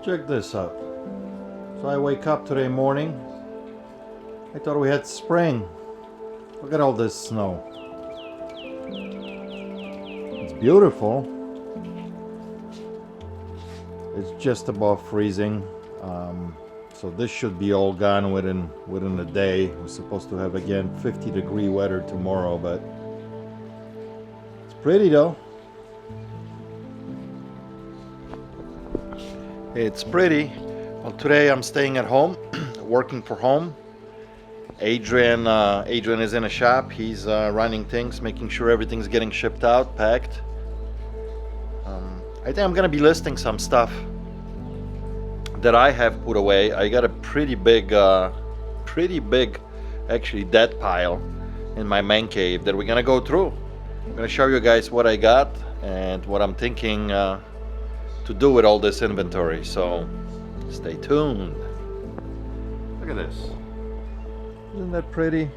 Check this out. So I wake up today morning. I thought we had spring. Look at all this snow. It's beautiful. It's just above freezing. So this should be all gone within a day. We're supposed to have again 50-degree weather tomorrow, but it's pretty though. It's pretty. Well, today I'm staying at home, working from home. Adrian is in a shop. He's running things, making sure everything's getting shipped out, packed. I think I'm gonna be listing some stuff that I have put away. I got a pretty big actually dead pile in my man cave that we're gonna go through. I'm gonna show you guys what I got and what I'm thinking to do with all this inventory, so stay tuned. Look at this. Isn't that pretty?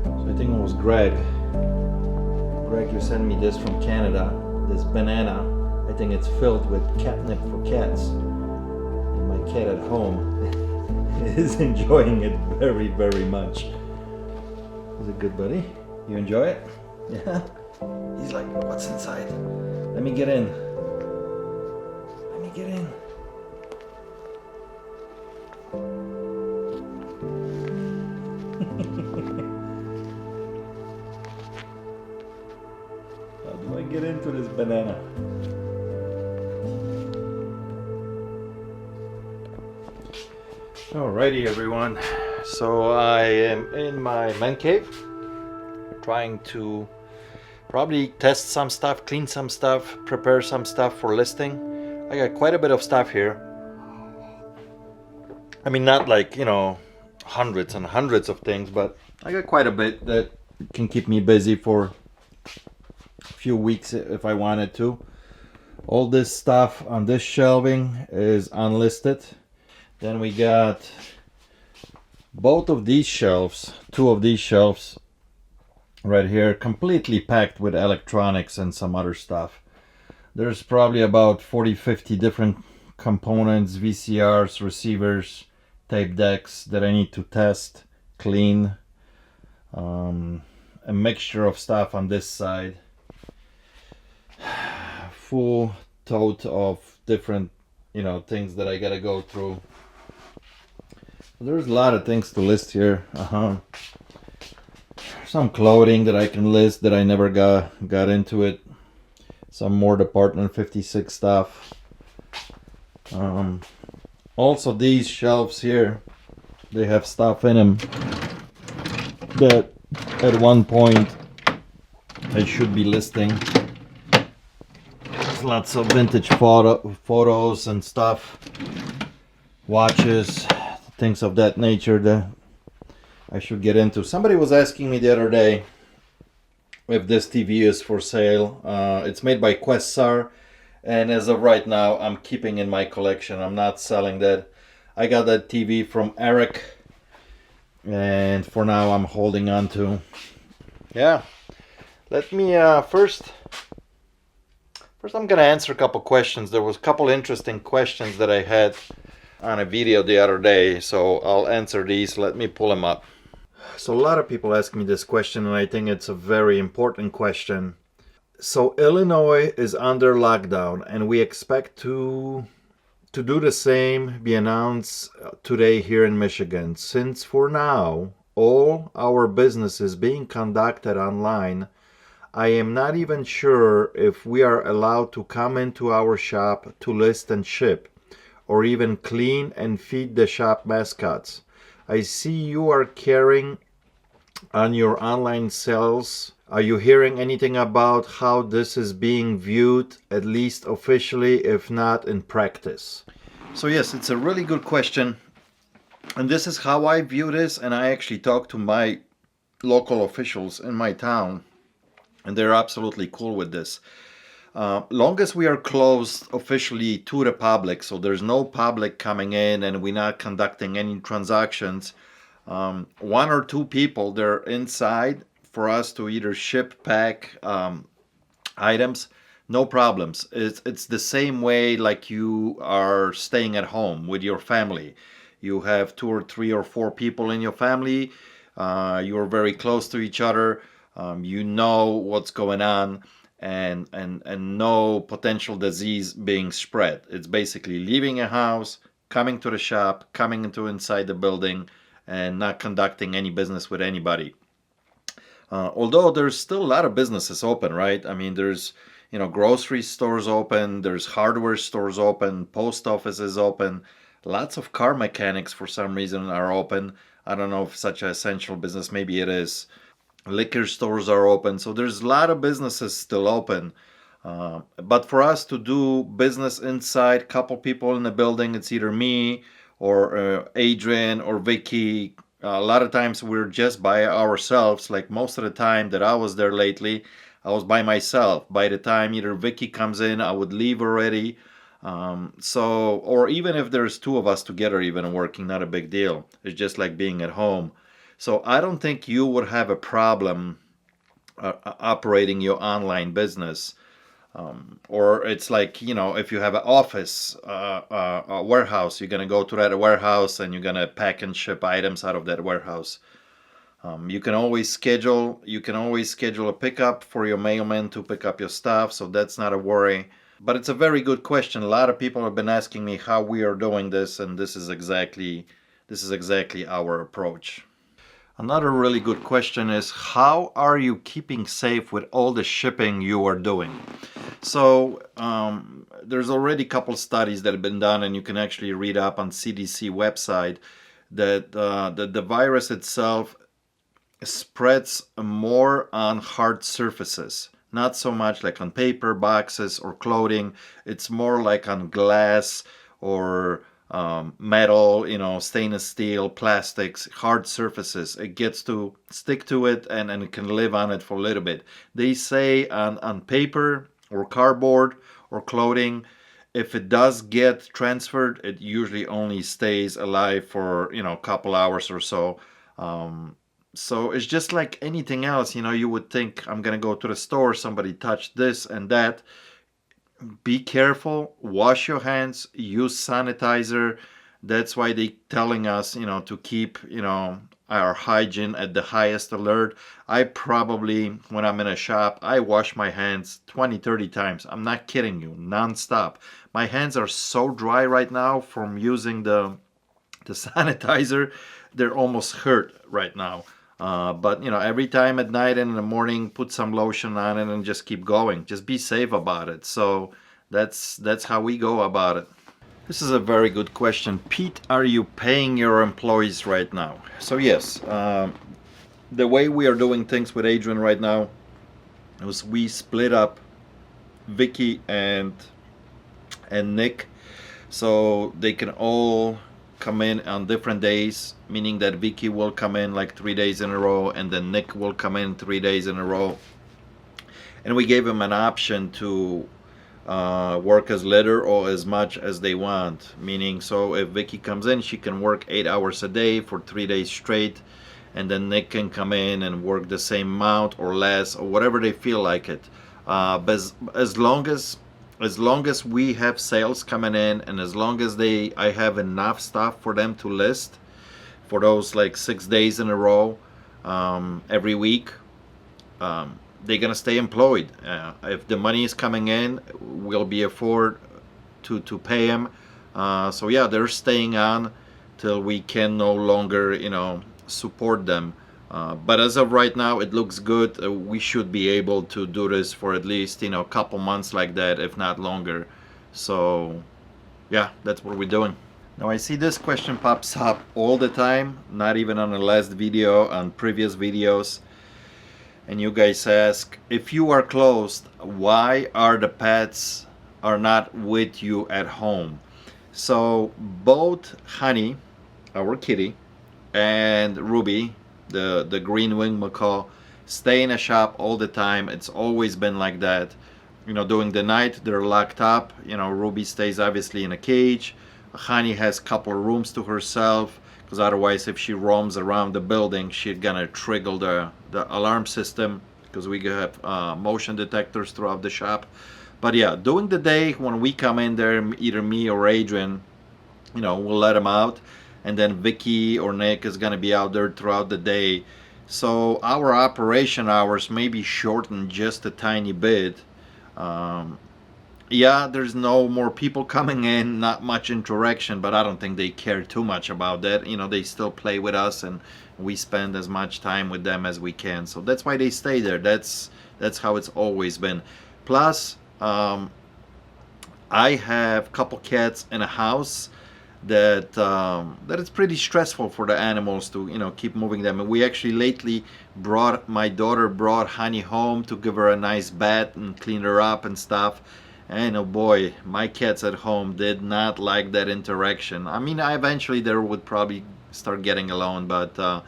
So I think it was Greg, you sent me this from Canada, this banana. I think it's filled with catnip for cats. And my cat at home is enjoying it very, very much. Is it good, buddy? You enjoy it? Yeah? He's like, what's inside? Let me get in. Let me get in. How do I get into this banana? Alrighty everyone, so I am in my man cave trying to probably test some stuff, clean some stuff, prepare some stuff for listing. I got quite a bit of stuff here. I mean, not like, you know, hundreds and hundreds of things, but I got quite a bit that can keep me busy for a few weeks if I wanted to. All this stuff on this shelving is unlisted. Then we got both of these shelves, two of these shelves right here, completely packed with electronics and some other stuff. There's probably about 40-50 different components, VCRs, receivers, tape decks that I need to test, clean. A mixture of stuff on this side. Full tote of different, you know, things that I gotta go through. There's a lot of things to list here. Some clothing that I can list that I never got into it. Some more Department 56 stuff. Also these shelves here, they have stuff in them that at one point I should be listing. There's lots of vintage photos and stuff, watches, things of that nature that I should get into. Somebody was asking me the other day if this TV is for sale. It's made by Questar, and as of right now I'm keeping in my collection. I'm not selling that. I got that TV from Eric, and for now I'm holding on to. Yeah, let me first I'm gonna answer a couple questions. There was a couple interesting questions that I had on a video the other day, so I'll answer these. Let me pull them up. So a lot of people ask me this question, and I think it's a very important question. So Illinois is under lockdown, and we expect to do the same, be announced today here in Michigan. Since for now all our business is being conducted online, I am not even sure if we are allowed to come into our shop to list and ship, or even clean and feed the shop mascots. I see you are carrying on your online sales. Are you hearing anything about how this is being viewed, at least officially, if not in practice? So yes, it's a really good question. And this is how I view this, and I actually talked to my local officials in my town, and they're absolutely cool with this. Long as we are closed officially to the public, so there's no public coming in and we're not conducting any transactions, one or two people, they're inside for us to either ship, pack items, no problems. It's the same way like you are staying at home with your family. You have two or three or four people in your family. You're very close to each other. You know what's going on, and no potential disease being spread. It's basically leaving a house, coming to the shop, coming into inside the building, and not conducting any business with anybody. Although there's still a lot of businesses open, right? I mean, there's, grocery stores open, there's hardware stores open, post offices open, lots of car mechanics for some reason are open. I don't know if such an essential business, maybe it is. Liquor stores are open, so there's a lot of businesses still open. But for us to do business inside, couple people in the building, it's either me or Adrian or Vicky. A lot of times we're just by ourselves. Like most of the time that I was there lately, I was by myself. By the time either Vicky comes in, I would leave already. Or even if there's two of us together even working, not a big deal. It's just like being at home. So I don't think you would have a problem operating your online business. Or it's like, if you have an office, a warehouse, you're going to go to that warehouse and you're going to pack and ship items out of that warehouse. You can always schedule a pickup for your mailman to pick up your stuff, so that's not a worry. But it's a very good question. A lot of people have been asking me how we are doing this, and this is exactly our approach. Another really good question is, how are you keeping safe with all the shipping you are doing? So there's already a couple studies that have been done, and you can actually read up on CDC website that the virus itself spreads more on hard surfaces, not so much like on paper, boxes, or clothing. It's more like on glass or metal, stainless steel, plastics, hard surfaces. It gets to stick to it and it can live on it for a little bit. They say on paper or cardboard or clothing, if it does get transferred, it usually only stays alive for, a couple hours or so. So it's just like anything else, you would think, I'm going to go to the store, somebody touched this and that. Be careful, wash your hands, use sanitizer. That's why they telling us, to keep, our hygiene at the highest alert. I probably, when I'm in a shop, I wash my hands 20, 30 times. I'm not kidding you, nonstop. My hands are so dry right now from using the sanitizer. They're almost hurt right now. But every time at night and in the morning, put some lotion on it and just keep going. Just be safe about it. So that's how we go about it. This is a very good question. Pete, are you paying your employees right now? So yes, the way we are doing things with Adrian right now is we split up Vicky and Nick, so they can all come in on different days, meaning that Vicky will come in like 3 days in a row, and then Nick will come in 3 days in a row. And we gave them an option to work as little or as much as they want, meaning so if Vicky comes in, she can work 8 hours a day for 3 days straight, and then Nick can come in and work the same amount or less or whatever they feel like it. But as long as we have sales coming in, and as long as I have enough stuff for them to list for those like 6 days in a row, every week, they're gonna stay employed. If the money is coming in, we'll be afford to pay them. So yeah, they're staying on till we can no longer, support them. But as of right now, it looks good. We should be able to do this for at least, a couple months like that, if not longer. So yeah, that's what we're doing. Now I see this question pops up all the time, not even on the last video, on previous videos. And you guys ask, if you are closed, why are the pets are not with you at home? So both Honey, our kitty, and Ruby, the green winged macaw, stay in a shop all the time. It's always been like that. you know, during the night they're locked up. You know, Ruby stays obviously in a cage. Honey has a couple of rooms to herself, because otherwise if she roams around the building she's gonna trigger the alarm system, because we have motion detectors throughout the shop. But yeah, during the day when we come in there, either me or Adrian, you know, we'll let them out, and then Vicky or Nick is gonna be out there throughout the day. So our operation hours may be shortened just a tiny bit. Yeah, there's no more people coming in, not much interaction, but I don't think they care too much about that. You know, they still play with us, and we spend as much time with them as we can. So that's why they stay there. That's how it's always been. Plus, I have a couple cats in a house that it's pretty stressful for the animals to, you know, keep moving them. And we actually lately my daughter brought Honey home to give her a nice bath and clean her up and stuff. And oh boy, my cats at home did not like that interaction. I mean, eventually they would probably start getting along, but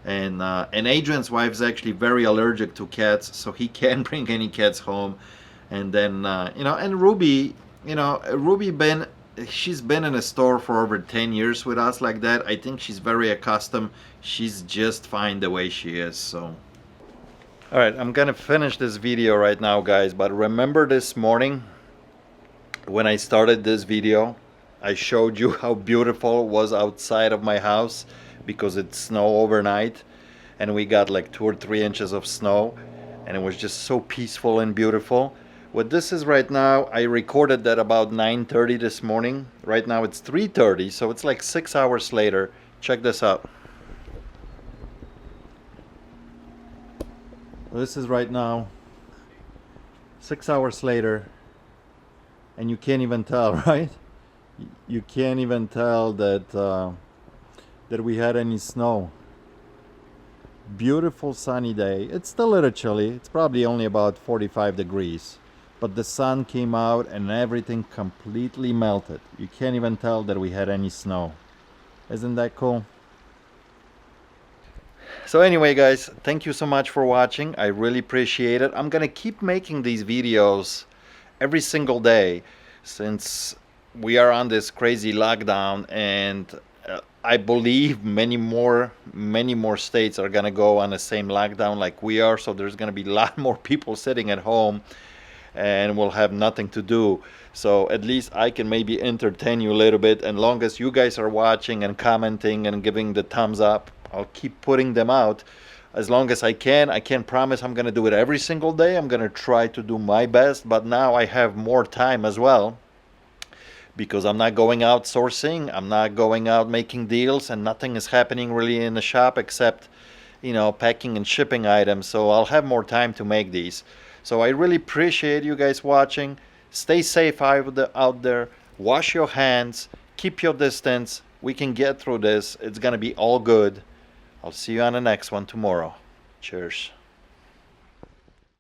and Adrian's wife is actually very allergic to cats, so he can't bring any cats home. And then you know, and Ruby, you know, she's been in a store for over 10 years with us like that. I think she's very accustomed. She's just fine the way she is. So all right, I'm gonna finish this video right now, guys, but remember this morning when I started this video, I showed you how beautiful it was outside of my house because it snowed overnight, and we got like 2 or 3 inches of snow, and it was just so peaceful and beautiful. What this is right now, I recorded that about 9:30 this morning. Right now it's 3:30, so it's like 6 hours later. Check this out. This is right now 6 hours later, and you can't even tell, right? You can't even tell that that we had any snow. Beautiful sunny day. It's still a little chilly. It's probably only about 45 degrees, but the sun came out and everything completely melted. You can't even tell that we had any snow. Isn't that cool? So anyway, guys, thank you so much for watching. I really appreciate it. I'm gonna keep making these videos every single day since we are on this crazy lockdown, and I believe many more states are gonna go on the same lockdown like we are. So there's gonna be a lot more people sitting at home and we'll have nothing to do. So at least I can maybe entertain you a little bit, and long as you guys are watching and commenting and giving the thumbs up, I'll keep putting them out as long as I can. I can't promise I'm gonna do it every single day. I'm gonna try to do my best, but now I have more time as well because I'm not going out sourcing, I'm not going out making deals, and nothing is happening really in the shop except, you know, packing and shipping items. So I'll have more time to make these. So I really appreciate you guys watching. Stay safe out there. Wash your hands. Keep your distance. We can get through this. It's gonna be all good. I'll see you on the next one tomorrow. Cheers.